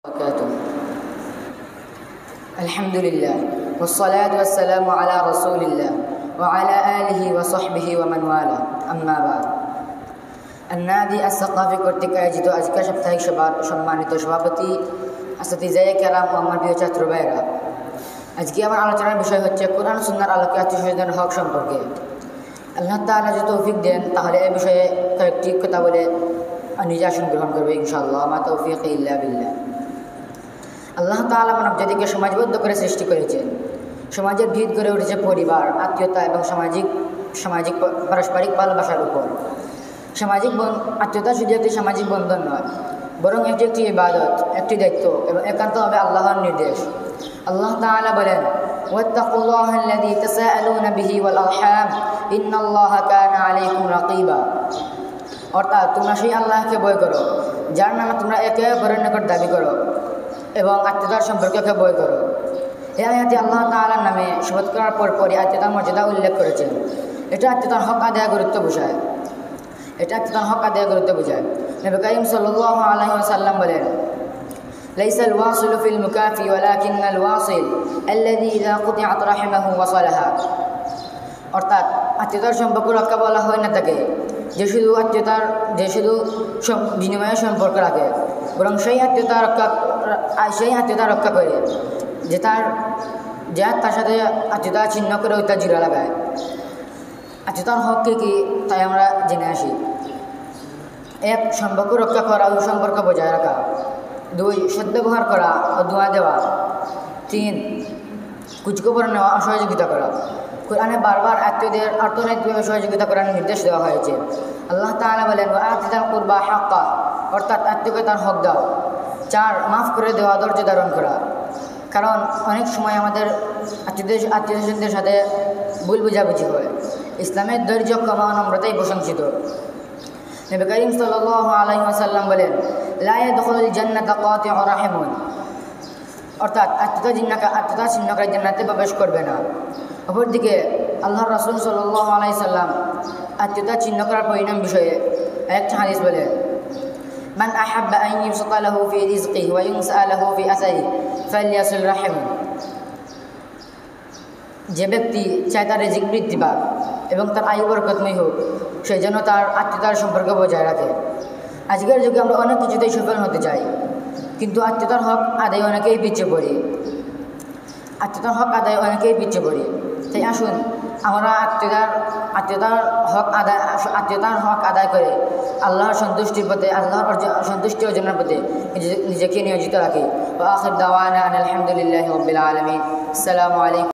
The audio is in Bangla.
وبركاته. الحمد لله والصلاة والسلام على رسول الله وعلى آله وصحبه ومن والاه. أما بعد, النادي الثقافي কর্তৃক আয়োজিত আজকের সাপ্তাহিক সভার সম্মানিত সভাপতি আসতিজায়ে কেরাম ও আমার প্রিয় ছাত্র ভাইয়েরা, আজকে আমার আলোচনার বিষয় হচ্ছে কোরআন সুন্নাহর আলোকে আত্মীয়স্বজনের হক সম্পর্কে। আল্লাহ তাআলা যদি তৌফিক দেন তাহলে এই বিষয়ে কয়েকটি কথা বলে নিজে আসন গ্রহণ করবে ইনশাআল্লাহ। মা তৌফিক ইল্লা বিল্লাহ। আল্লাহ তাআলা মানব জাতিকে সমাজবদ্ধ করে সৃষ্টি করেছেন। সমাজের ভিত গড়ে উঠেছে পরিবার, আত্মীয়তা এবং সামাজিক পারস্পরিক ভালোবাসার উপর। আত্মীয়তা শুধু একটি সামাজিক বন্ধন নয়, বরং এটি একটি ইবাদত, একটি দায়িত্ব এবং একান্তভাবে আল্লাহর নির্দেশ। আল্লাহ তাআলা বলেন, ওয়াত্তাকুল্লাহ আল্লাযী তাসাআলুনা বিহি ওয়াল আরহাম ইন্নাল্লাহা কানা আলাইকুম রাকীবা। অর্থাৎ তোমরা সেই আল্লাহকে ভয় করো যার নামে তোমরা একে অপরের নিকট দাবি করো এবং আত্মীয়তার সম্পর্ককে ভয় করো। এই আয়াতে আল্লাহ তাআলার নামে শপথ করার পরপরই আত্মীয়তার মর্যাদা উল্লেখ করেছেন। এটা আত্মীয়তার হক আদায় গুরুত্ব বোঝায়। নবী করিম সাল্লাল্লাহু আলাইহি ওয়াসাল্লাম বলেন, লাইসাল ওয়াসিলু ফিল মুকাফি ওয়ালাকিন্নাল ওয়াসিল আল্লাযী ইযা কুতিআত রাহিমাহু ওয়াসালাহা। অর্থাৎ আত্মীয়তার সম্পর্ক রক্ষা বলা হয় না তাকে যে শুধু বিনিময়ের সম্পর্ক রাখে, বরং সেই আত্মীয়তা রক্ষা করে যে তার সাথে আত্মীয়তা ছিন্ন করে ওই তার জোড়া লাগায়। আত্মীয়তার হক কি তাই আমরা জেনে আসি। 1. সম্পর্ক রক্ষা করা ও সম্পর্ক বজায় রাখা। 2. সদ্ব্যবহার করা ও দোয়া দেওয়া। 3. খোঁজখবর নেওয়া ও সহযোগিতা করা। কোরআনে বারবার আত্মীয়দের অর্থনৈতিকভাবে সহযোগিতা করার নির্দেশ দেওয়া হয়েছে। আল্লাহ তাআলা বলেন, ওয়াআতিল কুরবা হাক্কা, অর্থাৎ আত্মীয়কে তার হক দাও। 4. মাফ করে দেওয়া, ধৈর্য ধারণ করা। কারণ অনেক সময় আমাদের আত্মীয়স্বজনদের সাথে ভুল বুঝাবুঝি হয়। ইসলামের ধৈর্য, ক্ষমা ও নম্রতাই প্রশংসিত। নবী করিম সাল্লাল্লাহু আলাইহি ওয়াসাল্লাম বলেন, লা ইয়াদখুলুল জান্নাতা কাতিউ রাহিমুন, অর্থাৎ আত্মীয়তা ছিন্নকারী জান্নাতে প্রবেশ করবে না। অপরদিকে আল্লাহর রাসূল সাল্লাল্লাহু আলাইহি ওয়াসাল্লাম আত্মীয়তা ছিন্ন করার পরিণাম বিষয়ে একটা হাদিস বলেন, মান আহাব্বা আন ইউসতা লাহু ফি রিজকিহি ওয়া ইউনসা লাহু ফি আসারিহি ফালইয়াসিল রাহিম। যে ব্যক্তি চায় তার রিজিক বৃদ্ধি পাক এবং তার আয়ু বরকতময় হোক, সে যেন তার আত্মীয়তার সম্পর্ক বজায় রাখে। আজকের যুগে আমরা অনেক কিছুতেই সফল হতে চাই, কিন্তু আত্মীয়তার হক আদায় অনেকেই পিছিয়ে পড়ি। তাই আসুন আমরা আত্মীয়তার হক আদায় করে আল্লাহর সন্তুষ্টি অর্জনের পথে নিজেকে নিয়োজিত রাখি। ওয়া আখির দাওয়ানা আনিল হামদুলিল্লাহি রাব্বিল আলামিন। আসসালামু আলাইকুম।